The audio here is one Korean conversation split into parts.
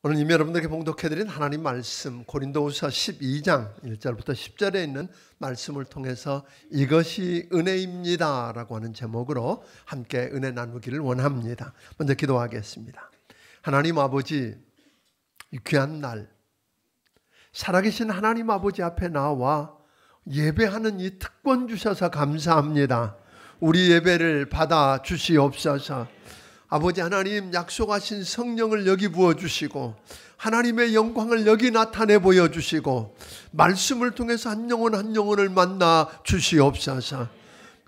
오늘 이미 여러분들에게 봉독해드린 하나님 말씀 고린도후서 12장 1절부터 10절에 있는 말씀을 통해서 이것이 은혜입니다 라고 하는 제목으로 함께 은혜 나누기를 원합니다. 먼저 기도하겠습니다. 하나님 아버지, 이 귀한 날 살아계신 하나님 아버지 앞에 나와 예배하는 이 특권 주셔서 감사합니다. 우리 예배를 받아 주시옵소서. 아버지 하나님, 약속하신 성령을 여기 부어주시고 하나님의 영광을 여기 나타내 보여주시고 말씀을 통해서 한 영혼 한 영혼을 만나 주시옵소서.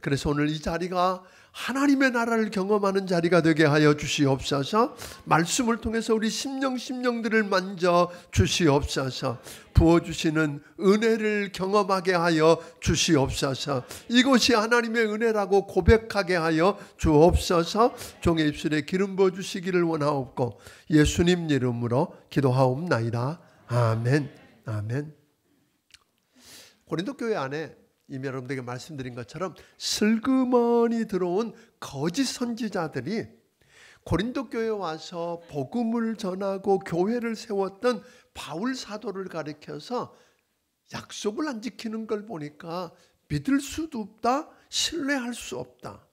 그래서 오늘 이 자리가 하나님의 나라를 경험하는 자리가 되게 하여 주시옵소서. 말씀을 통해서 우리 심령들을 만져 주시옵소서. 부어주시는 은혜를 경험하게 하여 주시옵소서. 이것이 하나님의 은혜라고 고백하게 하여 주옵소서. 종의 입술에 기름 부어주시기를 원하옵고 예수님 이름으로 기도하옵나이다. 아멘. 아멘. 고린도 교회 안에 이미 여러분들에게 말씀드린 것처럼 슬그머니 들어온 거짓 선지자들이 고린도 교회에 와서 복음을 전하고 교회를 세웠던 바울 사도를 가리켜서 약속을 안 지키는 걸 보니까 믿을 수도 없다, 신뢰할 수 없다.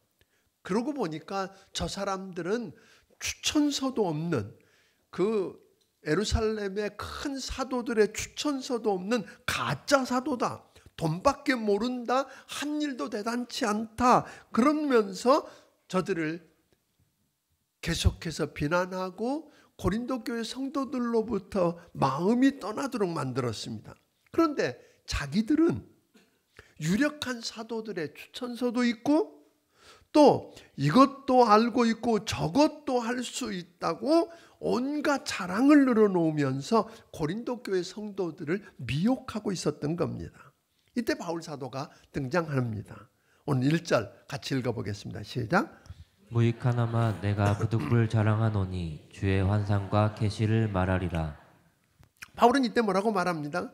그러고 보니까 저 사람들은 추천서도 없는, 그 예루살렘의 큰 사도들의 추천서도 없는 가짜 사도다. 돈밖에 모른다. 한 일도 대단치 않다. 그러면서 저들을 계속해서 비난하고 고린도 교회 성도들로부터 마음이 떠나도록 만들었습니다. 그런데 자기들은 유력한 사도들의 추천서도 있고 또 이것도 알고 있고 저것도 할 수 있다고 온갖 자랑을 늘어놓으면서 고린도 교회 성도들을 미혹하고 있었던 겁니다. 이때 바울 사도가 등장합니다. 오늘 1절 같이 읽어보겠습니다. 시작. 무익하나마 내가 부득불 자랑하노니 주의 환상과 계시를 말하리라. 바울은 이때 뭐라고 말합니다?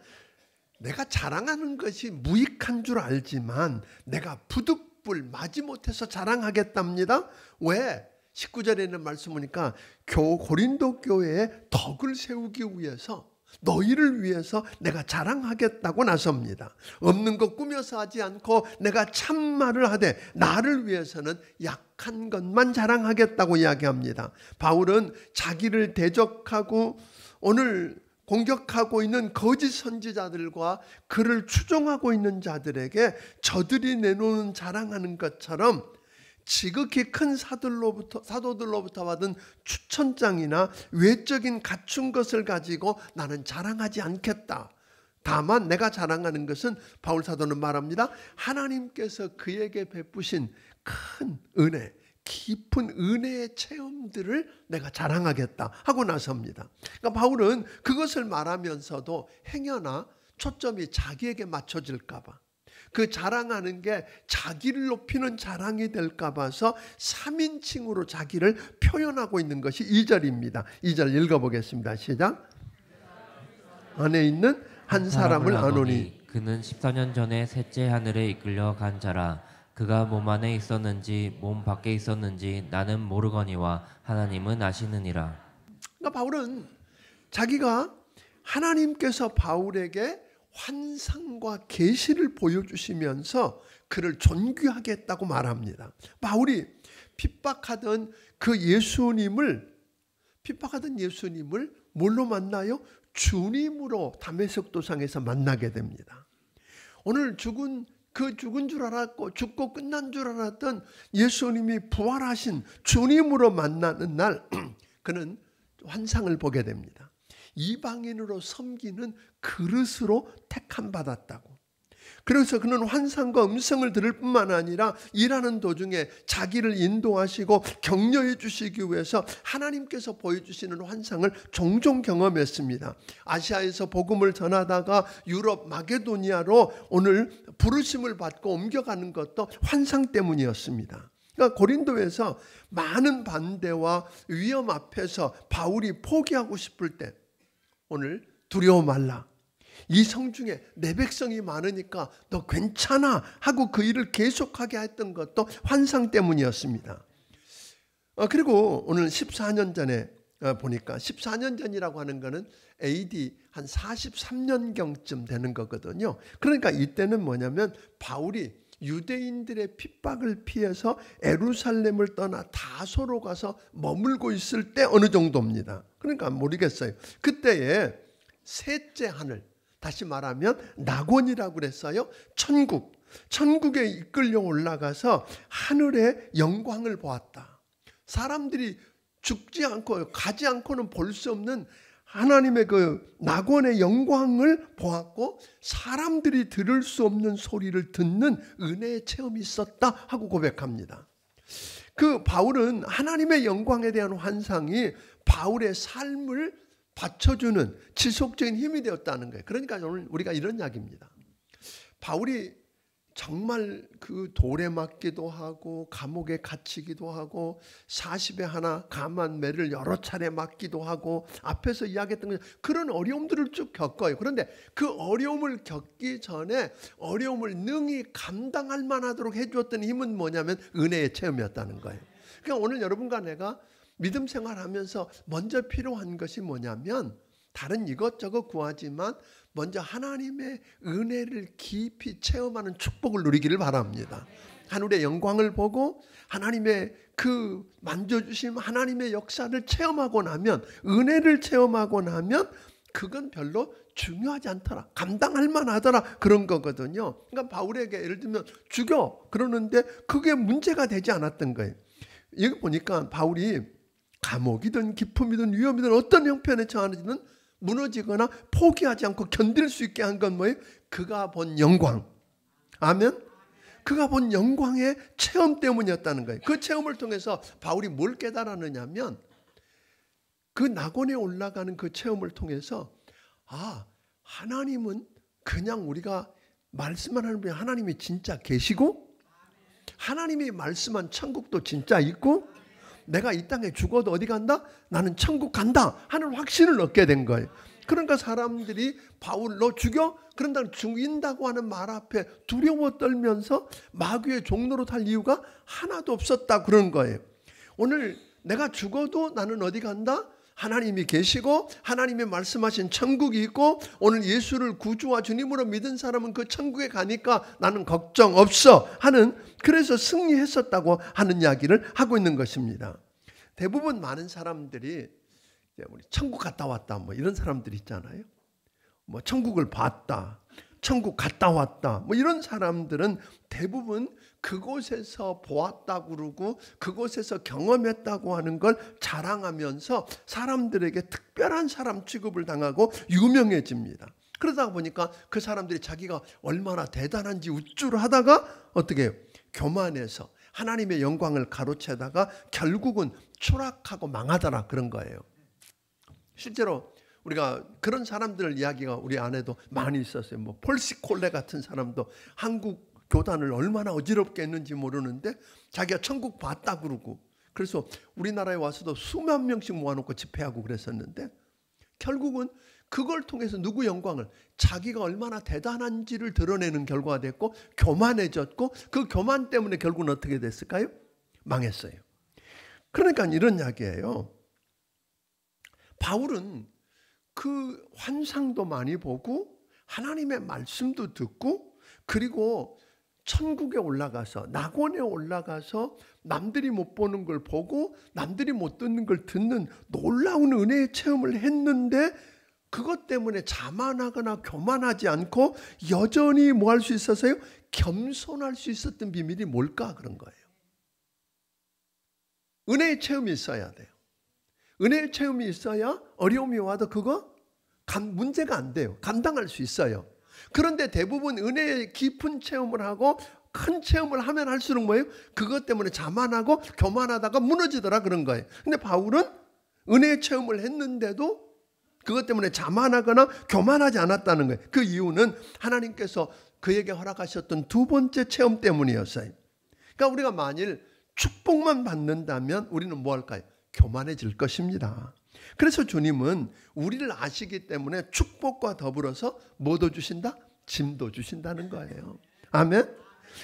내가 자랑하는 것이 무익한 줄 알지만 내가 부득불 마지못해서 자랑하겠답니다. 왜? 19절에 있는 말씀 보니까 고린도 교회에 덕을 세우기 위해서, 너희를 위해서 내가 자랑하겠다고 나섭니다. 없는 것 꾸며서 하지 않고 내가 참말을 하되 나를 위해서는 약한 것만 자랑하겠다고 이야기합니다. 바울은 자기를 대적하고 오늘 공격하고 있는 거짓 선지자들과 그를 추종하고 있는 자들에게 저들이 내놓는 자랑하는 것처럼 지극히 큰 사도들로부터 받은 추천장이나 외적인 갖춘 것을 가지고 나는 자랑하지 않겠다. 다만 내가 자랑하는 것은, 바울 사도는 말합니다, 하나님께서 그에게 베푸신 큰 은혜, 깊은 은혜의 체험들을 내가 자랑하겠다 하고 나섭니다. 그러니까 바울은 그것을 말하면서도 행여나 초점이 자기에게 맞춰질까 봐, 그 자랑하는 게 자기를 높이는 자랑이 될까 봐서 3인칭으로 자기를 표현하고 있는 것이 2절입니다. 2절 읽어보겠습니다. 시작. 안에 있는 한 사람을 아노니 그는 14년 전에 셋째 하늘에 이끌려 간 자라. 그가 몸 안에 있었는지 몸 밖에 있었는지 나는 모르거니와 하나님은 아시느니라. 그러니까 바울은 자기가 하나님께서 바울에게 환상과 계시를 보여주시면서 그를 존귀하게 했다고 말합니다. 바울이 핍박하던 예수님을 뭘로 만나요? 주님으로 다메섹 도상에서 만나게 됩니다. 오늘 죽은 줄 알았고 죽고 끝난 줄 알았던 예수님이 부활하신 주님으로 만나는 날 그는 환상을 보게 됩니다. 이방인으로 섬기는 그릇으로 택함 받았다고. 그래서 그는 환상과 음성을 들을 뿐만 아니라 일하는 도중에 자기를 인도하시고 격려해 주시기 위해서 하나님께서 보여주시는 환상을 종종 경험했습니다. 아시아에서 복음을 전하다가 유럽 마게도니아로 오늘 부르심을 받고 옮겨가는 것도 환상 때문이었습니다. 그러니까 고린도에서 많은 반대와 위험 앞에서 바울이 포기하고 싶을 때, 오늘 두려워 말라, 이 성중에 내 백성이 많으니까 너 괜찮아 하고 그 일을 계속하게 했던 것도 환상 때문이었습니다. 그리고 오늘 14년 전에 보니까 14년 전이라고 하는 거는 AD 한 43년경쯤 되는 거거든요. 그러니까 이때는 뭐냐면 바울이 유대인들의 핍박을 피해서 예루살렘을 떠나 다소로 가서 머물고 있을 때 어느 정도입니다. 그러니까 모르겠어요. 그때에 셋째 하늘, 다시 말하면 낙원이라고 그랬어요. 천국에 이끌려 올라가서 하늘의 영광을 보았다. 사람들이 죽지 않고 가지 않고는 볼 수 없는 하나님의 그 낙원의 영광을 보았고 사람들이 들을 수 없는 소리를 듣는 은혜의 체험이 있었다 하고 고백합니다. 그 바울은 하나님의 영광에 대한 환상이 바울의 삶을 받쳐주는 지속적인 힘이 되었다는 거예요. 그러니까 오늘 우리가 이런 이야기입니다. 바울이 정말 그 돌에 맞기도 하고 감옥에 갇히기도 하고 40에 하나 감한 매를 여러 차례 맞기도 하고 앞에서 이야기했던 그런 어려움들을 쭉 겪어요. 그런데 그 어려움을 겪기 전에 어려움을 능히 감당할 만하도록 해주었던 힘은 뭐냐면 은혜의 체험이었다는 거예요. 그러니까 오늘 여러분과 내가 믿음 생활하면서 먼저 필요한 것이 뭐냐면 다른 이것저것 구하지만 먼저 하나님의 은혜를 깊이 체험하는 축복을 누리기를 바랍니다. 하늘의 영광을 보고 하나님의 그 만져주심, 하나님의 역사를 체험하고 나면, 은혜를 체험하고 나면 그건 별로 중요하지 않더라, 감당할 만하더라, 그런 거거든요. 그러니까 바울에게 예를 들면 죽여 그러는데 그게 문제가 되지 않았던 거예요. 여기 보니까 바울이 감옥이든 기품이든 위험이든 어떤 형편에 처하는지는 무너지거나 포기하지 않고 견딜 수 있게 한 건 뭐예요? 그가 본 영광. 아멘. 그가 본 영광의 체험 때문이었다는 거예요. 그 체험을 통해서 바울이 뭘 깨달았느냐면 그 낙원에 올라가는 그 체험을 통해서 하나님은 그냥 우리가 말씀만 하는 분이 하나님이 진짜 계시고 하나님이 말씀한 천국도 진짜 있고 내가 이 땅에 죽어도 어디 간다? 나는 천국 간다 하는 확신을 얻게 된 거예요. 그러니까 사람들이 바울 너 죽여? 그런다 죽인다고 하는 말 앞에 두려워 떨면서 마귀의 종로로 탈 이유가 하나도 없었다, 그런 거예요. 오늘 내가 죽어도 나는 어디 간다? 하나님이 계시고 하나님이 말씀하신 천국이 있고 오늘 예수를 구주와 주님으로 믿은 사람은 그 천국에 가니까 나는 걱정 없어 하는, 그래서 승리했었다고 하는 이야기를 하고 있는 것입니다. 대부분 많은 사람들이 우리 천국 갔다 왔다 뭐 이런 사람들 있잖아요. 뭐 천국을 봤다, 천국 갔다 왔다 뭐 이런 사람들은 대부분 그곳에서 보았다고 그러고 그곳에서 경험했다고 하는 걸 자랑하면서 사람들에게 특별한 사람 취급을 당하고 유명해집니다. 그러다 보니까 그 사람들이 자기가 얼마나 대단한지 우쭐 하다가 어떻게 해요? 교만해서 하나님의 영광을 가로채다가 결국은 추락하고 망하더라, 그런 거예요. 실제로 우리가 그런 사람들 이야기가 우리 안에도 많이 있었어요. 뭐 폴시 콜레 같은 사람도 한국 교단을 얼마나 어지럽게 했는지 모르는데 자기가 천국 봤다 그러고, 그래서 우리나라에 와서도 수만 명씩 모아놓고 집회하고 그랬었는데 결국은 그걸 통해서 누구 영광을, 자기가 얼마나 대단한지를 드러내는 결과가 됐고 교만해졌고 그 교만 때문에 결국은 어떻게 됐을까요? 망했어요. 그러니까 이런 이야기예요. 바울은 그 환상도 많이 보고 하나님의 말씀도 듣고 그리고 천국에 올라가서 낙원에 올라가서 남들이 못 보는 걸 보고 남들이 못 듣는 걸 듣는 놀라운 은혜의 체험을 했는데 그것 때문에 자만하거나 교만하지 않고 여전히 뭐 할 수 있었어요? 겸손할 수 있었던 비밀이 뭘까? 그런 거예요. 은혜의 체험이 있어야 돼요. 은혜의 체험이 있어야 어려움이 와도 그거 문제가 안 돼요. 감당할 수 있어요. 그런데 대부분 은혜의 깊은 체험을 하고 큰 체험을 하면 할수록 뭐예요? 그것 때문에 자만하고 교만하다가 무너지더라, 그런 거예요. 근데 바울은 은혜의 체험을 했는데도 그것 때문에 자만하거나 교만하지 않았다는 거예요. 그 이유는 하나님께서 그에게 허락하셨던 두 번째 체험 때문이었어요. 그러니까 우리가 만일 축복만 받는다면 우리는 뭐 할까요? 교만해질 것입니다. 그래서 주님은 우리를 아시기 때문에 축복과 더불어서 뭐도 주신다? 짐도 주신다는 거예요. 아멘.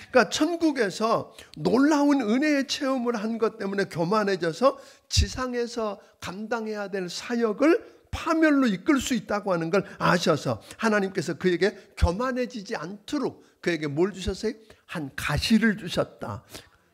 그러니까 천국에서 놀라운 은혜의 체험을 한 것 때문에 교만해져서 지상에서 감당해야 될 사역을 파멸로 이끌 수 있다고 하는 걸 아셔서 하나님께서 그에게 교만해지지 않도록 그에게 뭘 주셨어요? 한 가시를 주셨다.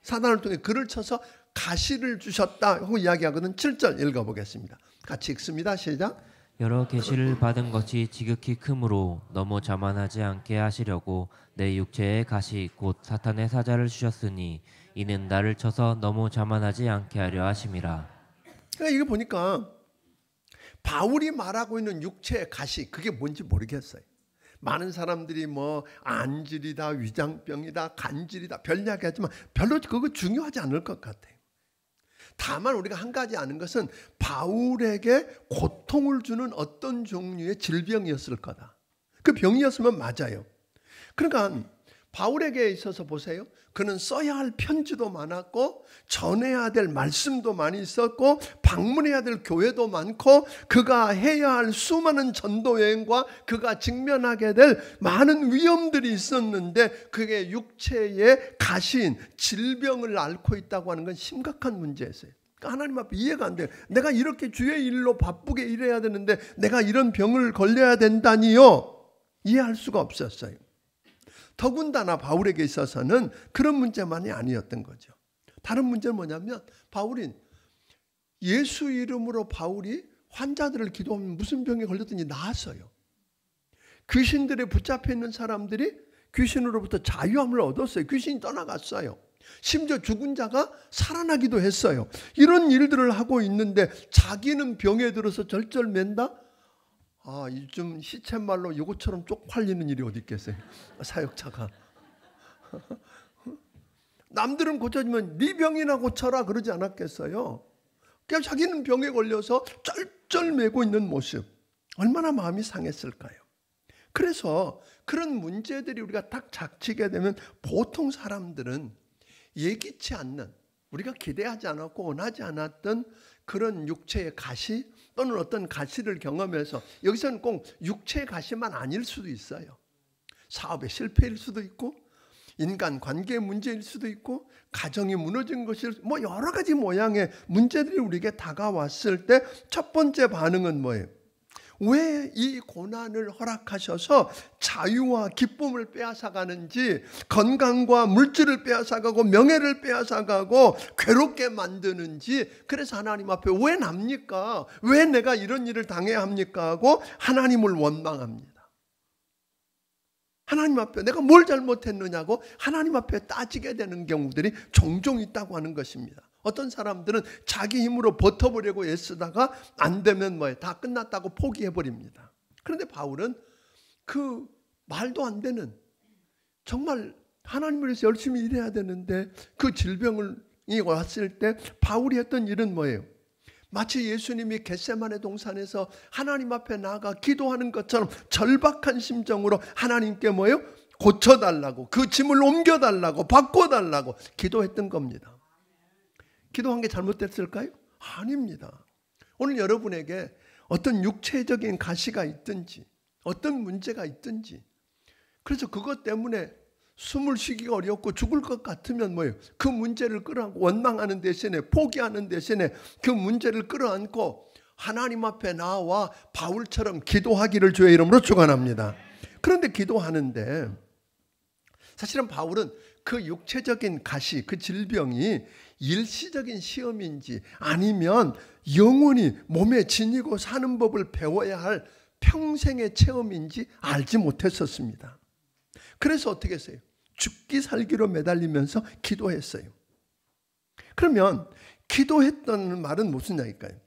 사단을 통해 글을 쳐서 가시를 주셨다 하고 이야기하거든. 7절 읽어보겠습니다. 같이 읽습니다. 시작. 여러 계시를 받은 것이 지극히 크므로 너무 자만하지 않게 하시려고 내 육체에 가시 곧 사탄의 사자를 주셨으니 이는 나를 쳐서 너무 자만하지 않게 하려 하심이라. 그러니까 이거 보니까 바울이 말하고 있는 육체의 가시 그게 뭔지 모르겠어요. 많은 사람들이 뭐 안질이다, 위장병이다, 간질이다 별 이야기하지만 별로 그거 중요하지 않을 것 같아요. 다만 우리가 한 가지 아는 것은 바울에게 고통을 주는 어떤 종류의 질병이었을 거다. 그 병이었으면 맞아요. 그러니까 바울에게 있어서 보세요. 그는 써야 할 편지도 많았고 전해야 될 말씀도 많이 있었고 방문해야 될 교회도 많고 그가 해야 할 수많은 전도 여행과 그가 직면하게 될 많은 위험들이 있었는데 그게 육체의 가시인 질병을 앓고 있다고 하는 건 심각한 문제였어요. 그러니까 하나님 앞에 이해가 안 돼요. 내가 이렇게 주의 일로 바쁘게 일해야 되는데 내가 이런 병을 걸려야 된다니요. 이해할 수가 없었어요. 더군다나 바울에게 있어서는 그런 문제만이 아니었던 거죠. 다른 문제는 뭐냐면 바울이 예수 이름으로 바울이 환자들을 기도하면 무슨 병에 걸렸든지 나았어요. 귀신들에 붙잡혀 있는 사람들이 귀신으로부터 자유함을 얻었어요. 귀신이 떠나갔어요. 심지어 죽은 자가 살아나기도 했어요. 이런 일들을 하고 있는데 자기는 병에 들어서 절절맨다? 요즘 시쳇말로 이것처럼 쪽팔리는 일이 어디 있겠어요. 사역자가. 남들은 고쳐지면 네 병이나 고쳐라 그러지 않았겠어요. 그냥 자기는 병에 걸려서 쩔쩔매고 있는 모습. 얼마나 마음이 상했을까요? 그래서 그런 문제들이 우리가 딱 닥치게 되면 보통 사람들은 예기치 않는 우리가 기대하지 않았고 원하지 않았던 그런 육체의 가시 또는 어떤 가시를 경험해서 여기서는 꼭 육체의 가시만 아닐 수도 있어요. 사업의 실패일 수도 있고 인간 관계의 문제일 수도 있고 가정이 무너진 것일 뭐 여러 가지 모양의 문제들이 우리에게 다가왔을 때 첫 번째 반응은 뭐예요? 왜 이 고난을 허락하셔서 자유와 기쁨을 빼앗아가는지 건강과 물질을 빼앗아가고 명예를 빼앗아가고 괴롭게 만드는지 그래서 하나님 앞에 왜 납니까? 왜 내가 이런 일을 당해야 합니까? 하고 하나님을 원망합니다. 하나님 앞에 내가 뭘 잘못했느냐고 하나님 앞에 따지게 되는 경우들이 종종 있다고 하는 것입니다. 어떤 사람들은 자기 힘으로 버텨보려고 애쓰다가 안 되면 다 끝났다고 포기해버립니다. 그런데 바울은 그 말도 안 되는 정말 하나님을 위해서 열심히 일해야 되는데 그 질병이 왔을 때 바울이 했던 일은 뭐예요? 마치 예수님이 겟세마네 동산에서 하나님 앞에 나아가 기도하는 것처럼 절박한 심정으로 하나님께 뭐예요? 고쳐달라고 그 짐을 옮겨달라고 바꿔달라고 기도했던 겁니다. 기도한 게 잘못됐을까요? 아닙니다. 오늘 여러분에게 어떤 육체적인 가시가 있든지 어떤 문제가 있든지 그래서 그것 때문에 숨을 쉬기가 어렵고 죽을 것 같으면 뭐예요? 그 문제를 끌어안고 원망하는 대신에 포기하는 대신에 그 문제를 끌어안고 하나님 앞에 나와 바울처럼 기도하기를 주의 이름으로 축원합니다. 그런데 기도하는데 사실은 바울은 그 육체적인 가시, 그 질병이 일시적인 시험인지 아니면 영원히 몸에 지니고 사는 법을 배워야 할 평생의 체험인지 알지 못했었습니다. 그래서 어떻게 했어요? 죽기 살기로 매달리면서 기도했어요. 그러면 기도했다는 말은 무슨 얘기일까요?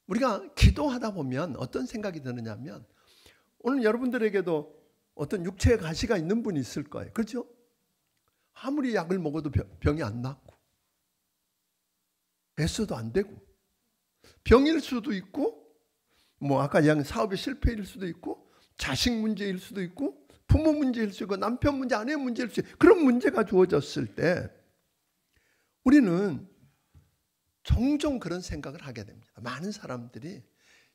우리가 기도하다 보면 어떤 생각이 드느냐면 오늘 여러분들에게도 어떤 육체의 가시가 있는 분이 있을 거예요. 그렇죠? 아무리 약을 먹어도 병이 안 낫고 애써도 안 되고 병일 수도 있고 뭐 아까 이야기한 사업의 실패일 수도 있고 자식 문제일 수도 있고 부모 문제일 수도 있고 남편 문제, 아내 문제일 수도 있고 그런 문제가 주어졌을 때 우리는 종종 그런 생각을 하게 됩니다. 많은 사람들이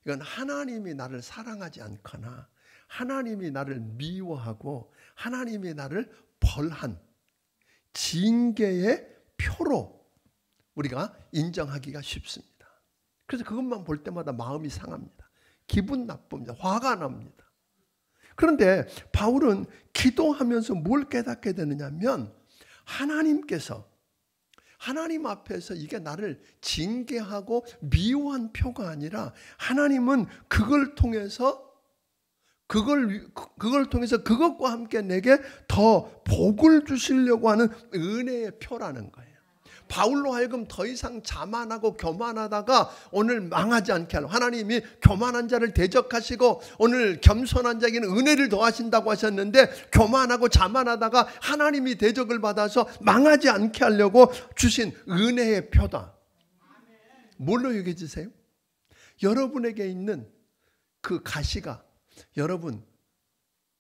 이건 하나님이 나를 사랑하지 않거나 하나님이 나를 미워하고 하나님이 나를 벌한 징계의 표로 우리가 인정하기가 쉽습니다. 그래서 그것만 볼 때마다 마음이 상합니다. 기분 나쁩니다. 화가 납니다. 그런데 바울은 기도하면서 뭘 깨닫게 되느냐면 하나님께서 하나님 앞에서 이게 나를 징계하고 미워한 표가 아니라 하나님은 그걸 통해서 그것과 함께 내게 더 복을 주시려고 하는 은혜의 표라는 거예요. 바울로 하여금 더 이상 자만하고 교만하다가 오늘 망하지 않게 하려고 하나님이 교만한 자를 대적하시고 오늘 겸손한 자에게는 은혜를 더하신다고 하셨는데 교만하고 자만하다가 하나님이 대적을 받아서 망하지 않게 하려고 주신 은혜의 표다. 뭘로 여겨지세요? 여러분에게 있는 그 가시가 여러분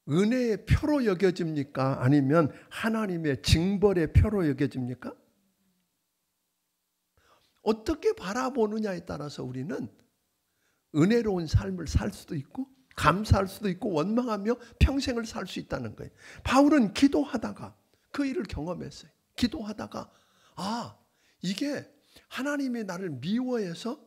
은혜의 표로 여겨집니까? 아니면 하나님의 징벌의 표로 여겨집니까? 어떻게 바라보느냐에 따라서 우리는 은혜로운 삶을 살 수도 있고 감사할 수도 있고 원망하며 평생을 살 수 있다는 거예요. 바울은 기도하다가 그 일을 경험했어요. 기도하다가 이게 하나님이 나를 미워해서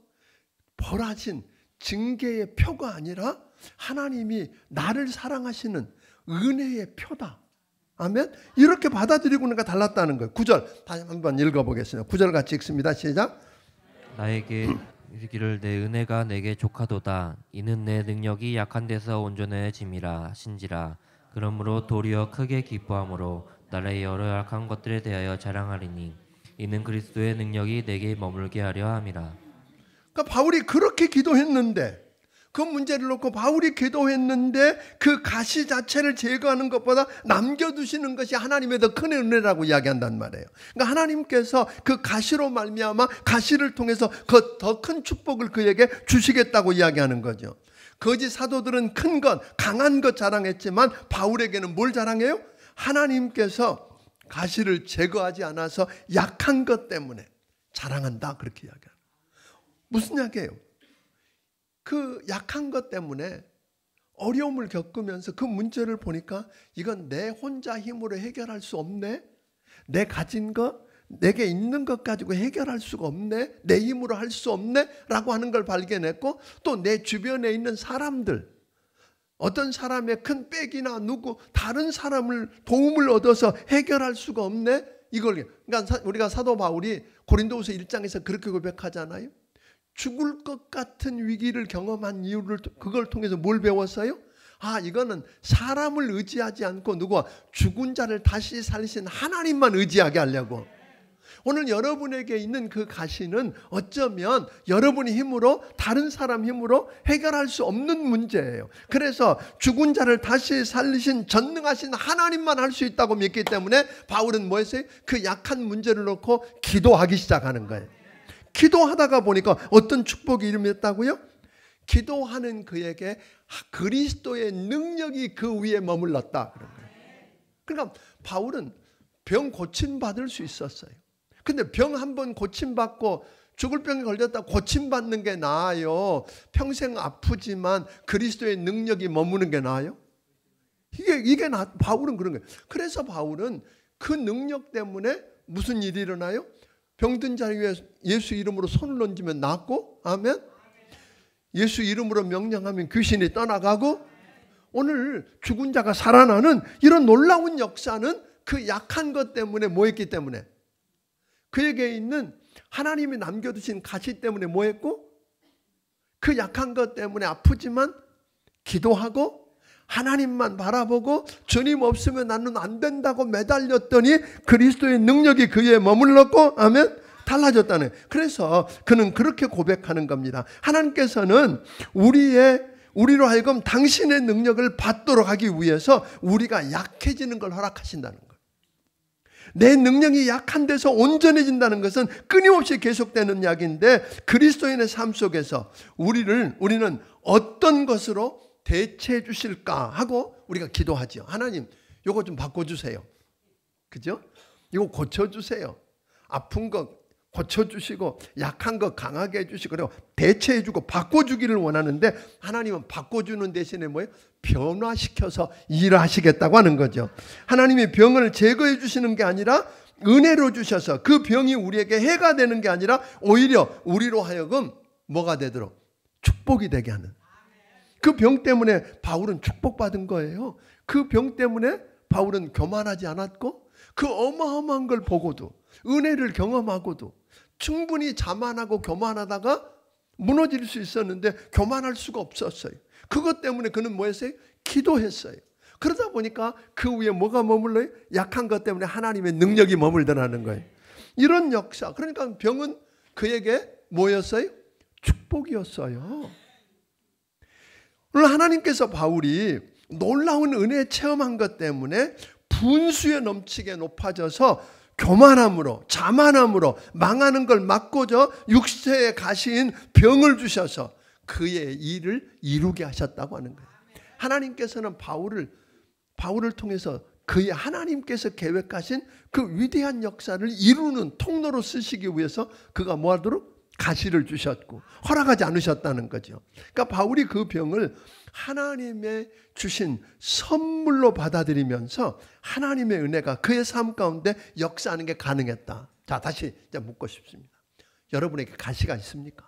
벌하신 징계의 표가 아니라 하나님이 나를 사랑하시는 은혜의 표다. 아멘. 이렇게 받아들이고 나니까 달랐다는 거예요. 9절 다시 한번 읽어보겠습니다. 9절 같이 읽습니다. 시작. 나에게 이르기를 내 은혜가 내게 족하도다. 이는 내 능력이 약한 데서 온전해짐이라 신지라. 그러므로 도리어 크게 기뻐함으로 나의 여러 약한 것들에 대하여 자랑하리니 이는 그리스도의 능력이 내게 머물게 하려 함이라. 그러니까 바울이 그렇게 기도했는데 그 문제를 놓고 바울이 기도했는데 그 가시 자체를 제거하는 것보다 남겨두시는 것이 하나님의 더 큰 은혜라고 이야기한단 말이에요. 그러니까 하나님께서 그 가시로 말미암아 가시를 통해서 그 더 큰 축복을 그에게 주시겠다고 이야기하는 거죠. 거짓 사도들은 큰 것, 강한 것 자랑했지만 바울에게는 뭘 자랑해요? 하나님께서 가시를 제거하지 않아서 약한 것 때문에 자랑한다. 그렇게 이야기해요. 무슨 이야기예요? 그 약한 것 때문에 어려움을 겪으면서 그 문제를 보니까 이건 내 혼자 힘으로 해결할 수 없네. 내 가진 것, 내게 있는 것 가지고 해결할 수가 없네. 내 힘으로 할 수 없네 라고 하는 걸 발견했고 또 내 주변에 있는 사람들 어떤 사람의 큰 빽이나 누구 다른 사람을 도움을 얻어서 해결할 수가 없네. 그러니까 우리가 사도 바울이 고린도후서 1장에서 그렇게 고백하잖아요. 죽을 것 같은 위기를 경험한 이유를 그걸 통해서 뭘 배웠어요? 이거는 사람을 의지하지 않고 누구와 죽은 자를 다시 살리신 하나님만 의지하게 하려고. 오늘 여러분에게 있는 그 가시는 어쩌면 여러분의 힘으로 다른 사람 힘으로 해결할 수 없는 문제예요. 그래서 죽은 자를 다시 살리신 전능하신 하나님만 할 수 있다고 믿기 때문에 바울은 뭐 했어요? 그 약한 문제를 놓고 기도하기 시작하는 거예요. 기도하다가 보니까 어떤 축복이 일어났다고요? 기도하는 그에게 그리스도의 능력이 그 위에 머물렀다. 그런 거예요. 그러니까 바울은 병 고침받을 수 있었어요. 근데 병 한 번 고침받고 죽을 병에 걸렸다 고침받는 게 나아요? 평생 아프지만 그리스도의 능력이 머무는 게 나아요? 바울은 그런 거예요. 그래서 바울은 그 능력 때문에 무슨 일이 일어나요? 병든 자 위에 예수 이름으로 손을 얹으면 낫고, 아멘. 예수 이름으로 명령하면 귀신이 떠나가고, 오늘 죽은 자가 살아나는 이런 놀라운 역사는 그 약한 것 때문에 뭐했기 때문에 그에게 있는 하나님이 남겨두신 가시 때문에 뭐했고 그 약한 것 때문에 아프지만 기도하고 하나님만 바라보고 주님 없으면 나는 안 된다고 매달렸더니 그리스도의 능력이 그에 머물렀고 아멘 달라졌다는. 그래서 그는 그렇게 고백하는 겁니다. 하나님께서는 우리로 하여금 당신의 능력을 받도록 하기 위해서 우리가 약해지는 걸 허락하신다는 거예요. 내 능력이 약한 데서 온전해진다는 것은 끊임없이 계속되는 이야기인데 그리스도인의 삶 속에서 우리는 어떤 것으로 대체해 주실까 하고 우리가 기도하죠. 하나님 이거 좀 바꿔주세요. 그죠? 이거 고쳐주세요. 아픈 것 고쳐주시고 약한 거 강하게 해주시고 그리고 대체해주고 바꿔주기를 원하는데 하나님은 바꿔주는 대신에 뭐예요? 변화시켜서 일하시겠다고 하는 거죠. 하나님이 병을 제거해 주시는 게 아니라 은혜로 주셔서 그 병이 우리에게 해가 되는 게 아니라 오히려 우리로 하여금 뭐가 되도록 축복이 되게 하는, 그 병 때문에 바울은 축복받은 거예요. 그 병 때문에 바울은 교만하지 않았고 그 어마어마한 걸 보고도 은혜를 경험하고도 충분히 자만하고 교만하다가 무너질 수 있었는데 교만할 수가 없었어요. 그것 때문에 그는 뭐 했어요? 기도했어요. 그러다 보니까 그 위에 뭐가 머물러요? 약한 것 때문에 하나님의 능력이 머물더라는 거예요. 이런 역사. 그러니까 병은 그에게 뭐였어요? 축복이었어요. 오늘 하나님께서 바울이 놀라운 은혜 체험한 것 때문에 분수에 넘치게 높아져서 교만함으로 자만함으로 망하는 걸 막고자 육체의 가시인 병을 주셔서 그의 일을 이루게 하셨다고 하는 거예요. 하나님께서는 바울을 통해서 그의 하나님께서 계획하신 그 위대한 역사를 이루는 통로로 쓰시기 위해서 그가 뭐하도록? 가시를 주셨고 허락하지 않으셨다는 거죠. 그러니까 바울이 그 병을 하나님의 주신 선물로 받아들이면서 하나님의 은혜가 그의 삶 가운데 역사하는 게 가능했다. 자, 다시 이제 묻고 싶습니다. 여러분에게 가시가 있습니까?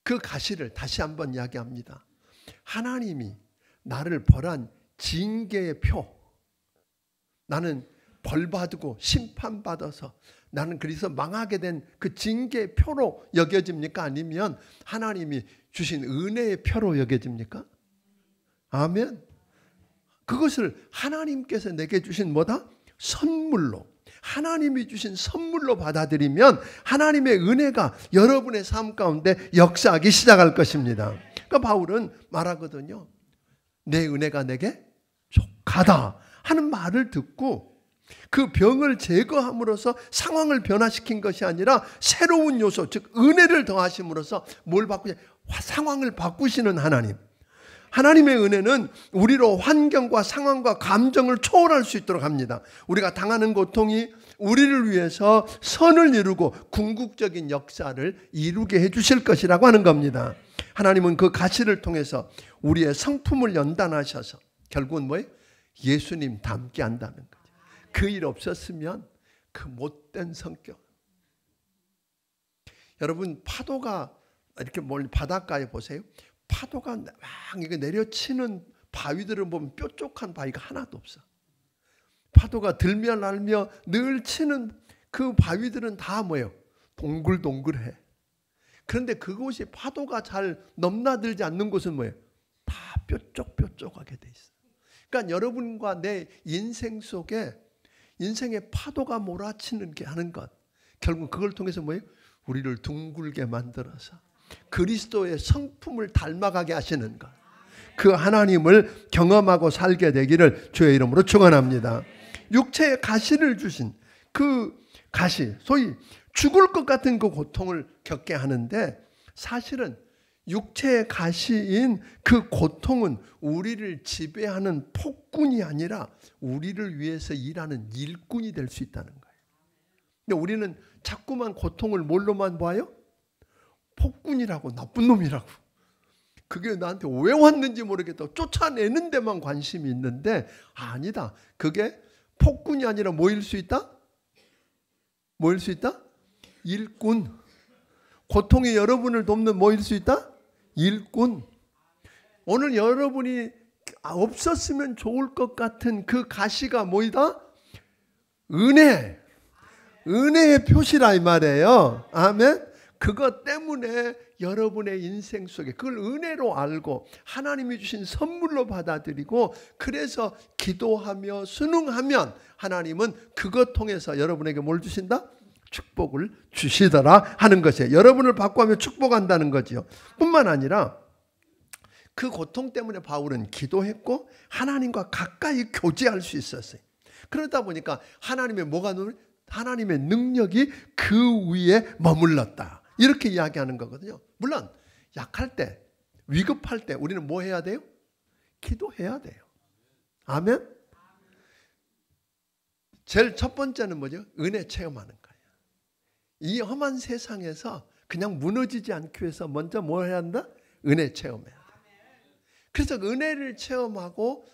그 가시를 다시 한번 이야기합니다. 하나님이 나를 벌한 징계의 표, 나는 벌받고 심판받아서 나는 그래서 망하게 된 그 징계의 표로 여겨집니까? 아니면 하나님이 주신 은혜의 표로 여겨집니까? 아멘. 그것을 하나님께서 내게 주신 뭐다? 선물로, 하나님이 주신 선물로 받아들이면 하나님의 은혜가 여러분의 삶 가운데 역사하기 시작할 것입니다. 그러니까 바울은 말하거든요. 내 은혜가 내게 족하다 하는 말을 듣고 그 병을 제거함으로써 상황을 변화시킨 것이 아니라 새로운 요소, 즉 은혜를 더하심으로써 뭘 바꾸냐? 상황을 바꾸시는 하나님. 하나님의 은혜는 우리로 환경과 상황과 감정을 초월할 수 있도록 합니다. 우리가 당하는 고통이 우리를 위해서 선을 이루고 궁극적인 역사를 이루게 해주실 것이라고 하는 겁니다. 하나님은 그 가시를 통해서 우리의 성품을 연단하셔서 결국은 뭐예요? 예수님 닮게 한다는 거예요. 그 일 없었으면 그 못된 성격. 여러분 파도가 이렇게 멀리 바닷가에 보세요. 파도가 막 이게 내려치는 바위들을 보면 뾰족한 바위가 하나도 없어. 파도가 들며 날며 늘 치는 그 바위들은 다 뭐예요? 동글동글해. 그런데 그곳이 파도가 잘 넘나들지 않는 곳은 뭐예요? 다 뾰족뾰족하게 돼 있어. 그러니까 여러분과 내 인생 속에 인생의 파도가 몰아치는 게 하는 것, 결국 그걸 통해서 뭐예요? 우리를 둥글게 만들어서 그리스도의 성품을 닮아가게 하시는 것, 그 하나님을 경험하고 살게 되기를 주의 이름으로 축원합니다. 육체의 가시를 주신 그 가시, 소위 죽을 것 같은 그 고통을 겪게 하는데 사실은 육체의 가시인 그 고통은 우리를 지배하는 폭군이 아니라 우리를 위해서 일하는 일꾼이 될 수 있다는 거예요. 근데 우리는 자꾸만 고통을 뭘로만 봐요? 폭군이라고, 나쁜 놈이라고. 그게 나한테 왜 왔는지 모르겠다고 쫓아내는 데만 관심이 있는데 아니다. 그게 폭군이 아니라 뭐일 수 있다? 뭐일 수 있다? 일꾼. 고통이 여러분을 돕는 뭐일 수 있다? 일꾼. 오늘 여러분이 없었으면 좋을 것 같은 그 가시가 뭐이다? 은혜. 은혜의 표시라 이 말이에요. 아멘. 그것 때문에 여러분의 인생 속에 그걸 은혜로 알고 하나님이 주신 선물로 받아들이고 그래서 기도하며 순응하면 하나님은 그것 통해서 여러분에게 뭘 주신다? 축복을 주시더라 하는 것이에요. 여러분을 바꾸며 축복한다는 거지요. 뿐만 아니라 그 고통 때문에 바울은 기도했고 하나님과 가까이 교제할 수 있었어요. 그러다 보니까 하나님의 뭐가 하나님의 능력이 그 위에 머물렀다. 이렇게 이야기하는 거거든요. 물론 약할 때, 위급할 때 우리는 뭐 해야 돼요? 기도해야 돼요. 아멘. 제일 첫 번째는 뭐죠? 은혜 체험하는 거예요. 이 험한 세상에서 그냥 무너지지 않기 위해서 먼저 뭘 해야 한다? 은혜 체험해야 돼. 그래서 은혜를 체험하고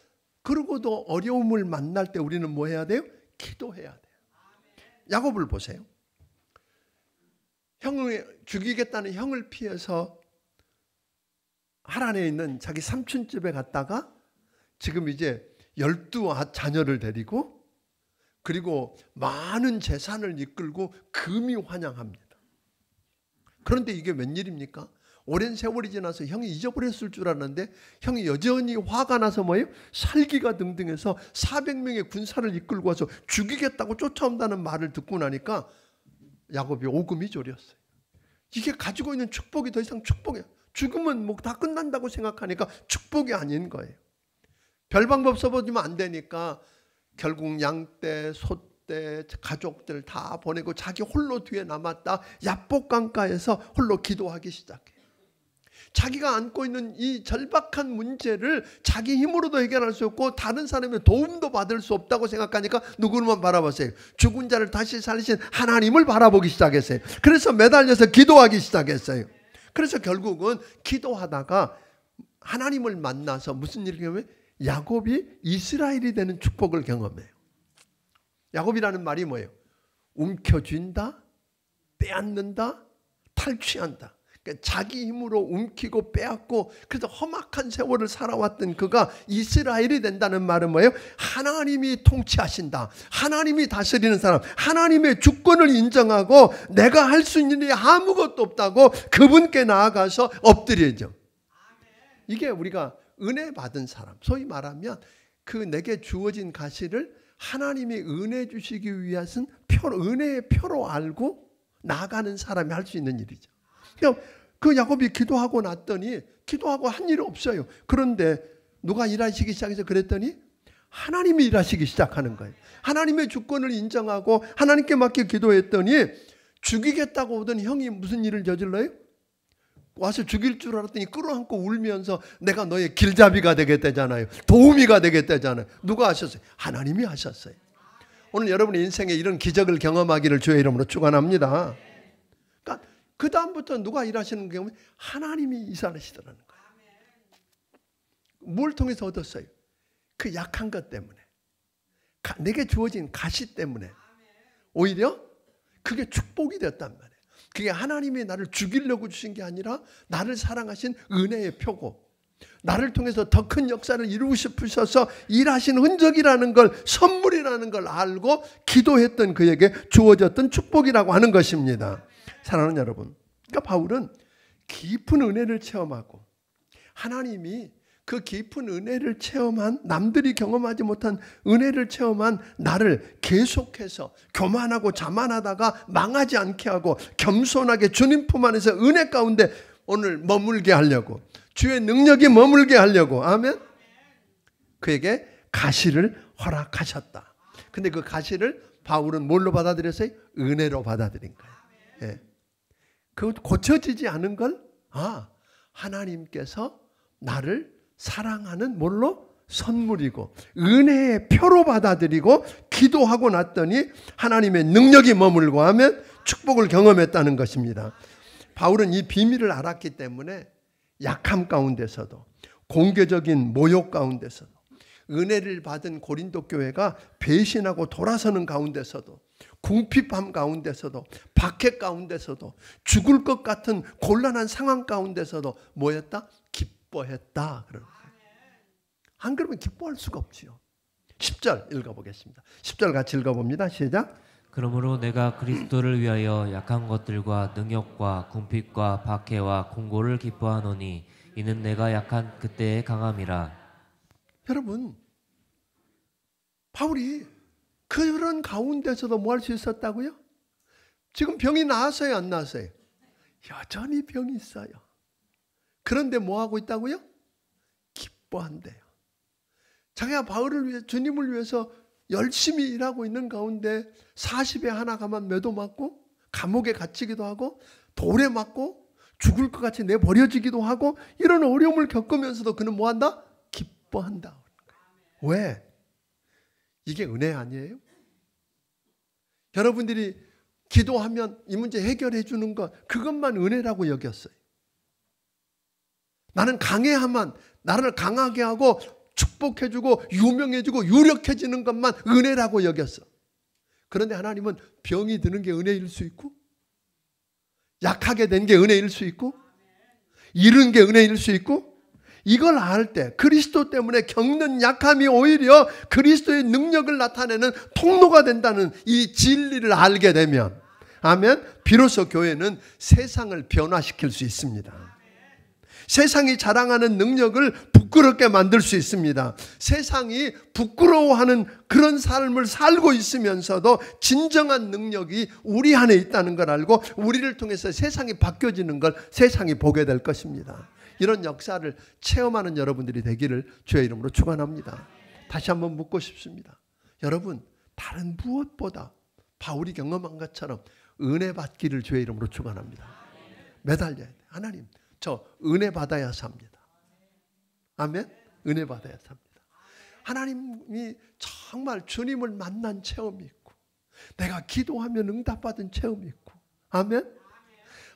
그러고도 어려움을 만날 때 우리는 뭐 해야 돼요? 기도해야 돼요. 야곱을 보세요. 형을 죽이겠다는 형을 피해서 하란에 있는 자기 삼촌 집에 갔다가 지금 이제 12자녀를 데리고 그리고 많은 재산을 이끌고 금이 환영합니다. 그런데 이게 웬일입니까? 오랜 세월이 지나서 형이 잊어버렸을 줄 알았는데 형이 여전히 화가 나서 뭐예요? 살기가 등등해서 400명의 군사를 이끌고 와서 죽이겠다고 쫓아온다는 말을 듣고 나니까 야곱이 오금이 졸였어요. 이게 가지고 있는 축복이 더 이상 축복이야. 죽으면 뭐 다 끝난다고 생각하니까 축복이 아닌 거예요. 별 방법 써보지만 안 되니까 결국 양떼, 소떼, 가족들 다 보내고 자기 홀로 뒤에 남았다. 야복강가에서 홀로 기도하기 시작해요. 자기가 안고 있는 이 절박한 문제를 자기 힘으로도 해결할 수 없고 다른 사람의 도움도 받을 수 없다고 생각하니까 누구만 바라보세요. 죽은 자를 다시 살리신 하나님을 바라보기 시작했어요. 그래서 매달려서 기도하기 시작했어요. 그래서 결국은 기도하다가 하나님을 만나서 무슨 일을 경험해요? 야곱이 이스라엘이 되는 축복을 경험해요. 야곱이라는 말이 뭐예요? 움켜쥔다, 빼앗는다, 탈취한다. 그러니까 자기 힘으로 움키고 빼앗고 그래서 험악한 세월을 살아왔던 그가 이스라엘이 된다는 말은 뭐예요? 하나님이 통치하신다. 하나님이 다스리는 사람. 하나님의 주권을 인정하고 내가 할 수 있는 일이 아무것도 없다고 그분께 나아가서 엎드려져. 이게 우리가 은혜 받은 사람. 소위 말하면 그 내게 주어진 가시를 하나님이 은혜 주시기 위해서는 은혜의 표로 알고 나아가는 사람이 할 수 있는 일이죠. 그 야곱이 기도하고 났더니 기도하고 한 일이 없어요. 그런데 누가 일하시기 시작해서 그랬더니 하나님이 일하시기 시작하는 거예요. 하나님의 주권을 인정하고 하나님께 맡겨 기도했더니 죽이겠다고 오던 형이 무슨 일을 저질러요? 와서 죽일 줄 알았더니 끌어안고 울면서 내가 너의 길잡이가 되겠다잖아요. 도우미가 되겠다잖아요. 누가 하셨어요? 하나님이 하셨어요. 오늘 여러분의 인생에 이런 기적을 경험하기를 주의 이름으로 축원합니다. 그러니까 그 다음부터 누가 일하시는 경우에 하나님이 일하시더라는 거예요. 뭘 통해서 얻었어요? 그 약한 것 때문에, 내게 주어진 가시 때문에 오히려 그게 축복이 됐단 말이에요. 그게 하나님이 나를 죽이려고 주신 게 아니라 나를 사랑하신 은혜의 표고 나를 통해서 더 큰 역사를 이루고 싶으셔서 일하신 흔적이라는 걸, 선물이라는 걸 알고 기도했던 그에게 주어졌던 축복이라고 하는 것입니다. 사랑하는 여러분, 그러니까 바울은 깊은 은혜를 체험하고 하나님이 그 깊은 은혜를 체험한, 남들이 경험하지 못한 은혜를 체험한 나를 계속해서 교만하고 자만하다가 망하지 않게 하고 겸손하게 주님 품 안에서 은혜 가운데 오늘 머물게 하려고, 주의 능력이 머물게 하려고, 아멘, 그에게 가시를 허락하셨다. 근데 그 가시를 바울은 뭘로 받아들였어요? 은혜로 받아들인 거예요. 예. 그 고쳐지지 않은 걸 하나님께서 나를 사랑하는 뭘로? 선물이고 은혜의 표로 받아들이고 기도하고 났더니 하나님의 능력이 머물고 하면 축복을 경험했다는 것입니다. 바울은 이 비밀을 알았기 때문에 약함 가운데서도, 공개적인 모욕 가운데서도, 은혜를 받은 고린도 교회가 배신하고 돌아서는 가운데서도, 궁핍함 가운데서도, 박해 가운데서도, 죽을 것 같은 곤란한 상황 가운데서도 뭐였다? 기뻐했다. 안 그러면 기뻐할 수가 없지요. 10절 읽어보겠습니다. 10절 같이 읽어봅니다. 시작. 그러므로 내가 그리스도를 위하여 약한 것들과 능욕과 궁핍과 박해와 공고를 기뻐하노니 이는 내가 약한 그때의 강함이라. 여러분, 바울이 그런 가운데서도 뭐 할 수 있었다고요? 지금 병이 나았어요, 안 나았어요? 여전히 병이 있어요. 그런데 뭐 하고 있다고요? 기뻐한대요. 자기가 바울을 위해, 주님을 위해서 열심히 일하고 있는 가운데 40에 하나 가만 매도 맞고 감옥에 갇히기도 하고 돌에 맞고 죽을 것 같이 내버려지기도 하고 이런 어려움을 겪으면서도 그는 뭐 한다? 기뻐한다. 왜? 이게 은혜 아니에요? 여러분들이 기도하면 이 문제 해결해 주는 것, 그것만 은혜라고 여겼어요. 나는 강해야만, 나를 강하게 하고 축복해 주고 유명해 주고 유력해지는 것만 은혜라고 여겼어. 그런데 하나님은 병이 드는 게 은혜일 수 있고, 약하게 된 게 은혜일 수 있고, 잃은 게 은혜일 수 있고, 이걸 알 때 그리스도 때문에 겪는 약함이 오히려 그리스도의 능력을 나타내는 통로가 된다는 이 진리를 알게 되면, 아멘, 비로소 교회는 세상을 변화시킬 수 있습니다. 세상이 자랑하는 능력을 부끄럽게 만들 수 있습니다. 세상이 부끄러워하는 그런 삶을 살고 있으면서도 진정한 능력이 우리 안에 있다는 걸 알고 우리를 통해서 세상이 바뀌어지는 걸 세상이 보게 될 것입니다. 이런 역사를 체험하는 여러분들이 되기를 주의 이름으로 축원합니다. 다시 한번 묻고 싶습니다. 여러분, 다른 무엇보다 바울이 경험한 것처럼 은혜 받기를 주의 이름으로 축원합니다. 매달려야 돼. 하나님, 저 은혜 받아야 삽니다. 아멘? 은혜 받아야 삽니다. 하나님이 정말 주님을 만난 체험이 있고, 내가 기도하면 응답받은 체험이 있고, 아멘?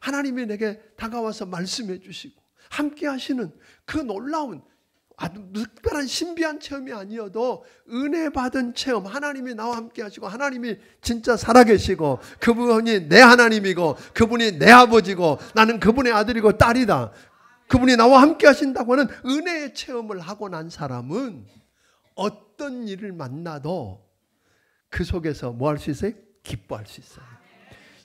하나님이 내게 다가와서 말씀해 주시고 함께 하시는 그 놀라운 아주 특별한 신비한 체험이 아니어도 은혜 받은 체험, 하나님이 나와 함께 하시고 하나님이 진짜 살아계시고 그분이 내 하나님이고 그분이 내 아버지고 나는 그분의 아들이고 딸이다, 그분이 나와 함께 하신다고 하는 은혜의 체험을 하고 난 사람은 어떤 일을 만나도 그 속에서 뭐 할 수 있어요? 기뻐할 수 있어요.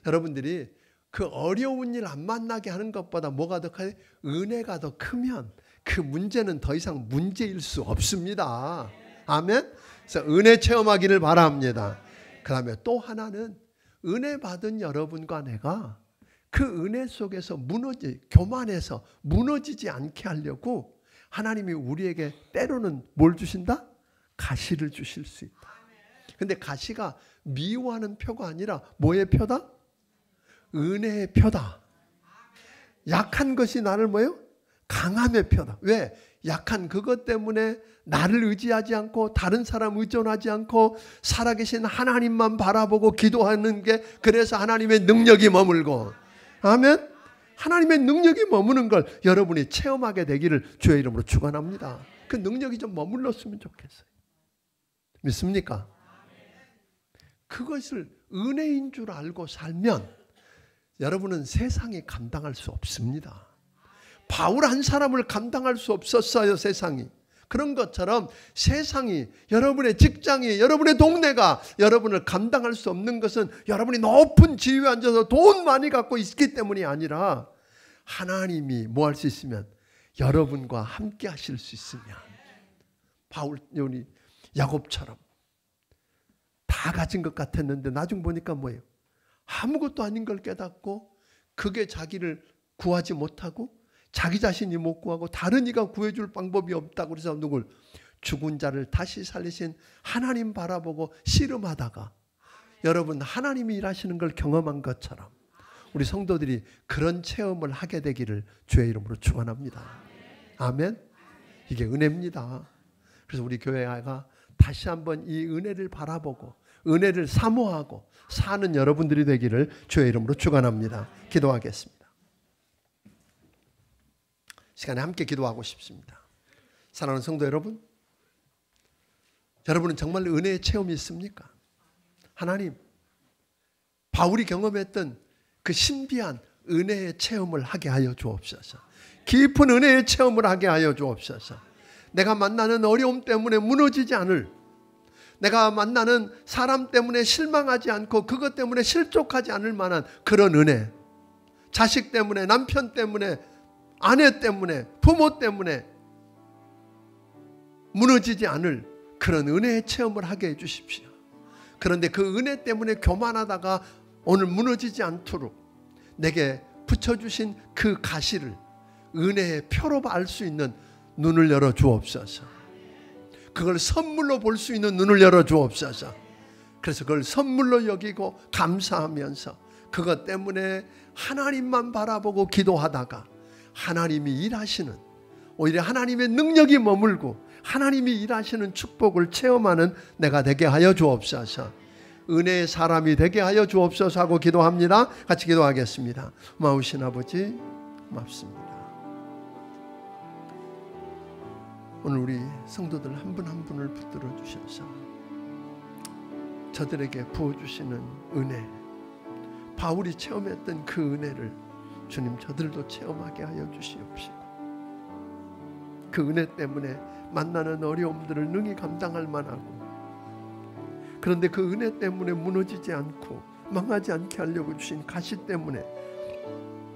여러분들이 그 어려운 일 안 만나게 하는 것보다 뭐가 더 커요? 은혜가 더 크면 그 문제는 더 이상 문제일 수 없습니다. 아멘? 그래서 은혜 체험하기를 바랍니다. 그 다음에 또 하나는 은혜 받은 여러분과 내가 그 은혜 속에서 교만해서 무너지지 않게 하려고 하나님이 우리에게 때로는 뭘 주신다? 가시를 주실 수 있다. 근데 가시가 미워하는 표가 아니라 뭐의 표다? 은혜의 표다. 약한 것이 나를 뭐예요? 강함의 표다. 왜? 약한 그것 때문에 나를 의지하지 않고 다른 사람 의존하지 않고 살아계신 하나님만 바라보고 기도하는 게, 그래서 하나님의 능력이 머물고, 아멘? 하나님의 능력이 머무는 걸 여러분이 체험하게 되기를 주의 이름으로 축원합니다. 그 능력이 좀 머물렀으면 좋겠어요. 믿습니까? 그것을 은혜인 줄 알고 살면 여러분은 세상이 감당할 수 없습니다. 바울 한 사람을 감당할 수 없었어요, 세상이. 그런 것처럼 세상이, 여러분의 직장이, 여러분의 동네가 여러분을 감당할 수 없는 것은 여러분이 높은 지위에 앉아서 돈 많이 갖고 있기 때문이 아니라 하나님이 뭐 할 수 있으면, 여러분과 함께 하실 수 있으면, 바울, 야곱처럼 다 가진 것 같았는데 나중 보니까 뭐예요? 아무것도 아닌 걸 깨닫고 그게 자기를 구하지 못하고 자기 자신이 못 구하고 다른 이가 구해줄 방법이 없다고 그래서 누굴? 죽은 자를 다시 살리신 하나님 바라보고 씨름하다가 여러분 하나님이 일하시는 걸 경험한 것처럼 우리 성도들이 그런 체험을 하게 되기를 주의 이름으로 축원합니다. 아멘. 이게 은혜입니다. 그래서 우리 교회가 다시 한번 이 은혜를 바라보고 은혜를 사모하고 사는 여러분들이 되기를 주의 이름으로 축원합니다. 기도하겠습니다. 시간에 함께 기도하고 싶습니다. 사랑하는 성도 여러분, 여러분은 정말 은혜의 체험이 있습니까? 하나님, 바울이 경험했던 그 신비한 은혜의 체험을 하게 하여 주옵소서. 깊은 은혜의 체험을 하게 하여 주옵소서. 내가 만나는 어려움 때문에 무너지지 않을, 내가 만나는 사람 때문에 실망하지 않고 그것 때문에 실족하지 않을 만한 그런 은혜, 자식 때문에, 남편 때문에, 아내 때문에, 부모 때문에 무너지지 않을 그런 은혜의 체험을 하게 해 주십시오. 그런데 그 은혜 때문에 교만하다가 오늘 무너지지 않도록 내게 붙여주신 그 가시를 은혜의 표로 알 수 있는 눈을 열어 주옵소서. 그걸 선물로 볼 수 있는 눈을 열어 주옵소서. 그래서 그걸 선물로 여기고 감사하면서 그것 때문에 하나님만 바라보고 기도하다가 하나님이 일하시는, 오히려 하나님의 능력이 머물고 하나님이 일하시는 축복을 체험하는 내가 되게 하여 주옵소서. 은혜의 사람이 되게 하여 주옵소서 하고 기도합니다. 같이 기도하겠습니다. 고마우신 아버지, 고맙습니다. 오늘 우리 성도들 한 분 한 분을 붙들어 주셔서 저들에게 부어주시는 은혜, 바울이 체험했던 그 은혜를 주님 저들도 체험하게 하여 주시옵시고, 그 은혜 때문에 만나는 어려움들을 능히 감당할 만하고, 그런데 그 은혜 때문에 무너지지 않고 망하지 않게 하려고 주신 가시 때문에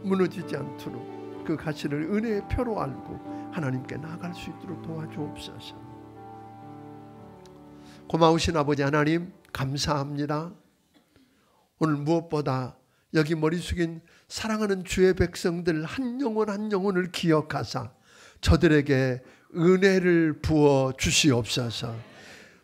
무너지지 않도록 그 가시를 은혜의 표로 알고 하나님께 나아갈 수 있도록 도와주옵소서. 고마우신 아버지 하나님, 감사합니다. 오늘 무엇보다 여기 머리 숙인 사랑하는 주의 백성들 한 영혼 한 영혼을 기억하사 저들에게 은혜를 부어 주시옵소서.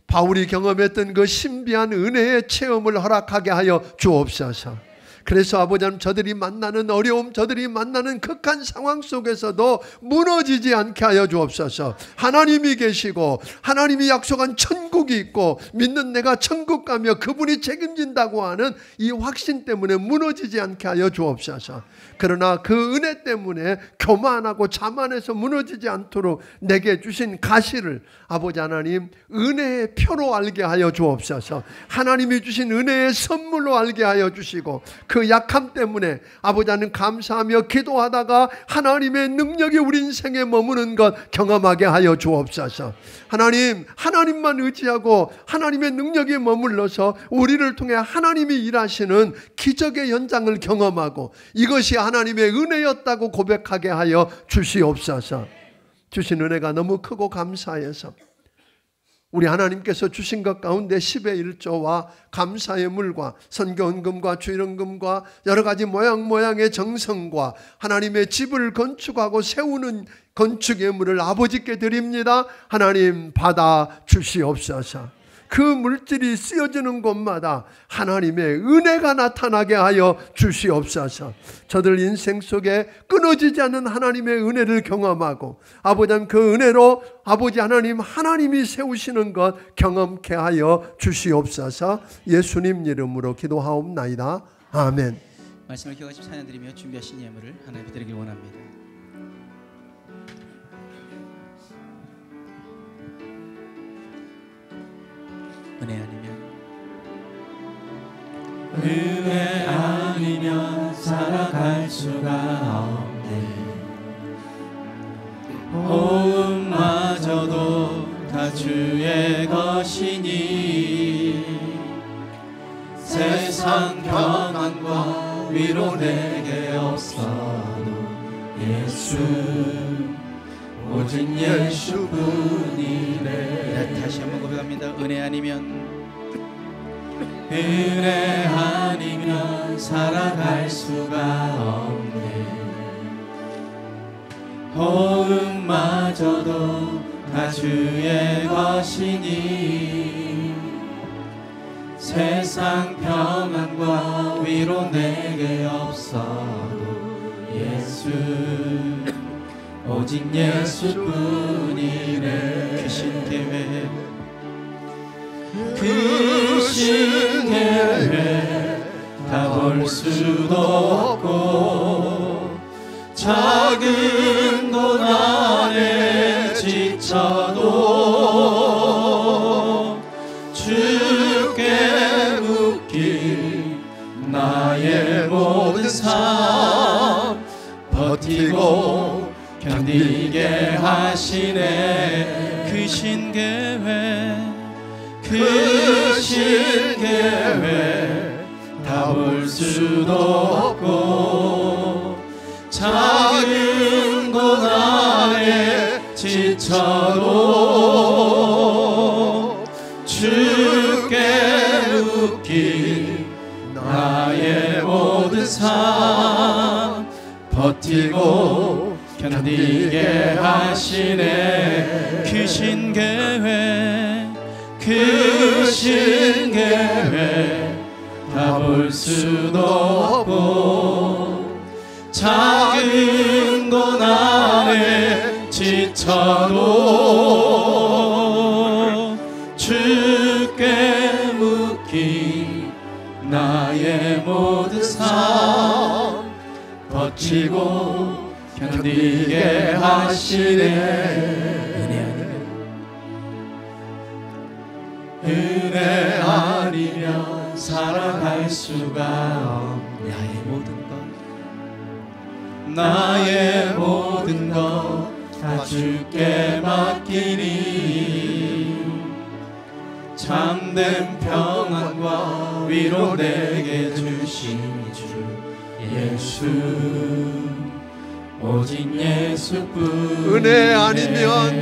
바울이 경험했던 그 신비한 은혜의 체험을 허락하게 하여 주옵소서. 그래서 아버지 하나님, 저들이 만나는 어려움, 저들이 만나는 극한 상황 속에서도 무너지지 않게 하여 주옵소서. 하나님이 계시고 하나님이 약속한 천국이 있고 믿는 내가 천국 가며 그분이 책임진다고 하는 이 확신 때문에 무너지지 않게 하여 주옵소서. 그러나 그 은혜 때문에 교만하고 자만해서 무너지지 않도록 내게 주신 가시를 아버지 하나님 은혜의 표로 알게 하여 주옵소서. 하나님이 주신 은혜의 선물로 알게 하여 주시고, 그 약함 때문에 아버지 하나님 감사하며 기도하다가 하나님의 능력이 우리 인생에 머무는 것 경험하게 하여 주옵소서. 하나님, 하나님만 의지하고 하나님의 능력이 머물러서 우리를 통해 하나님이 일하시는 기적의 현장을 경험하고 이것이 하나님의 은혜였다고 고백하게 하여 주시옵소서. 주신 은혜가 너무 크고 감사해서 우리 하나님께서 주신 것 가운데 10의 1조와 감사의 물과 선교헌금과 주일헌금과 여러 가지 모양의 정성과 하나님의 집을 건축하고 세우는 건축 예물을 아버지께 드립니다. 하나님 받아 주시옵소서. 그 물질이 쓰여지는 곳마다 하나님의 은혜가 나타나게 하여 주시옵소서. 저들 인생 속에 끊어지지 않는 하나님의 은혜를 경험하고 아버지 하나님 그 은혜로 아버지 하나님 하나님이 세우시는 것 경험케 하여 주시옵소서. 예수님 이름으로 기도하옵나이다. 아멘. 말씀을 기억하시고 찬양드리며 준비하신 예물을 하나님께 드리길 원합니다. 은혜 아니면 살아갈 수가 없네. 호흡마저도 다 주의 것이니 세상 평안과 위로 내게 없어도 예수 오직 예수뿐이네. 다시 한번 고백합니다. 은혜 아니면 살아갈 수가 없네. 호흡마저도 다 주의 것이니 세상 평안과 위로 내게 없어도 예수 오직 예수뿐이네. 그 신계획 다 볼 수도 없고 작은 돈 안에 지쳐도 주께 묶인 나의 모든 삶 버티고 견디게 하시네. 그 신계획 다 볼 수도 없고 작은 고난에 지쳐도 주께 묶인 나의 모든 삶 버티고 견디게 하시네. 그 신계획 다 볼 수도 없고 작은 고난에 지쳐도 주께 묶인 지고 견디게 하시네. 은혜 아니면 살아갈 수가 없네. 나의 모든 것 다 주께 맡기니 참된 평안과 위로 내게 주신 주 예수, 오직 예수뿐. 은혜 아니면,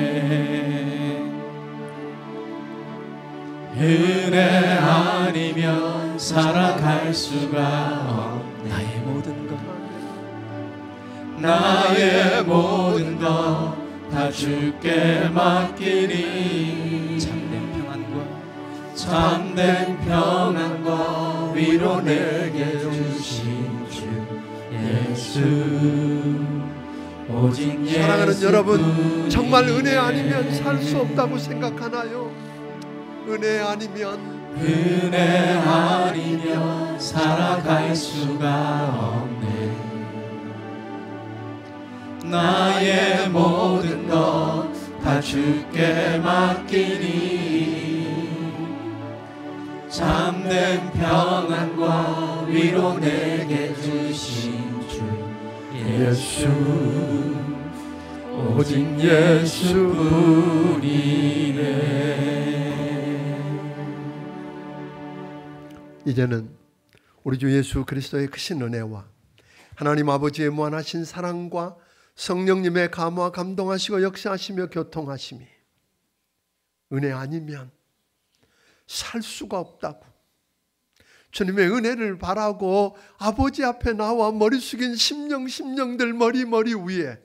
은혜 아니면 살아갈 수가 없네. 나의 모든 것, 나의 모든 것 다 주께 맡기니 참된 평안과 위로 내게 주신 주 예수, 오직 예수. 사랑하는 여러분, 정말 은혜 아니면 살 수 없다고 생각하나요? 은혜 아니면, 은혜 아니면 살아갈 수가 없네. 나의 모든 것 다 주께 맡기니 참된 평안과 위로 내게 주신 주 예수, 오직 예수뿐이네. 이제는 우리 주 예수 그리스도의 크신 은혜와 하나님 아버지의 무한하신 사랑과 성령님의 감화 감동하시고 역사하시며 교통하심이 은혜 아니면 살 수가 없다고, 주님의 은혜를 바라고 아버지 앞에 나와 머리 숙인 심령들 머리 위에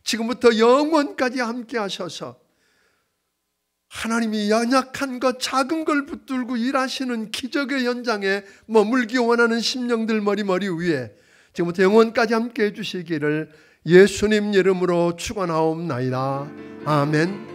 지금부터 영원까지 함께 하셔서 하나님이 연약한 것, 작은 걸 붙들고 일하시는 기적의 현장에 머물기 원하는 심령들 머리 위에 지금부터 영원까지 함께 해주시기를 예수님 이름으로 축원하옵나이다. 아멘.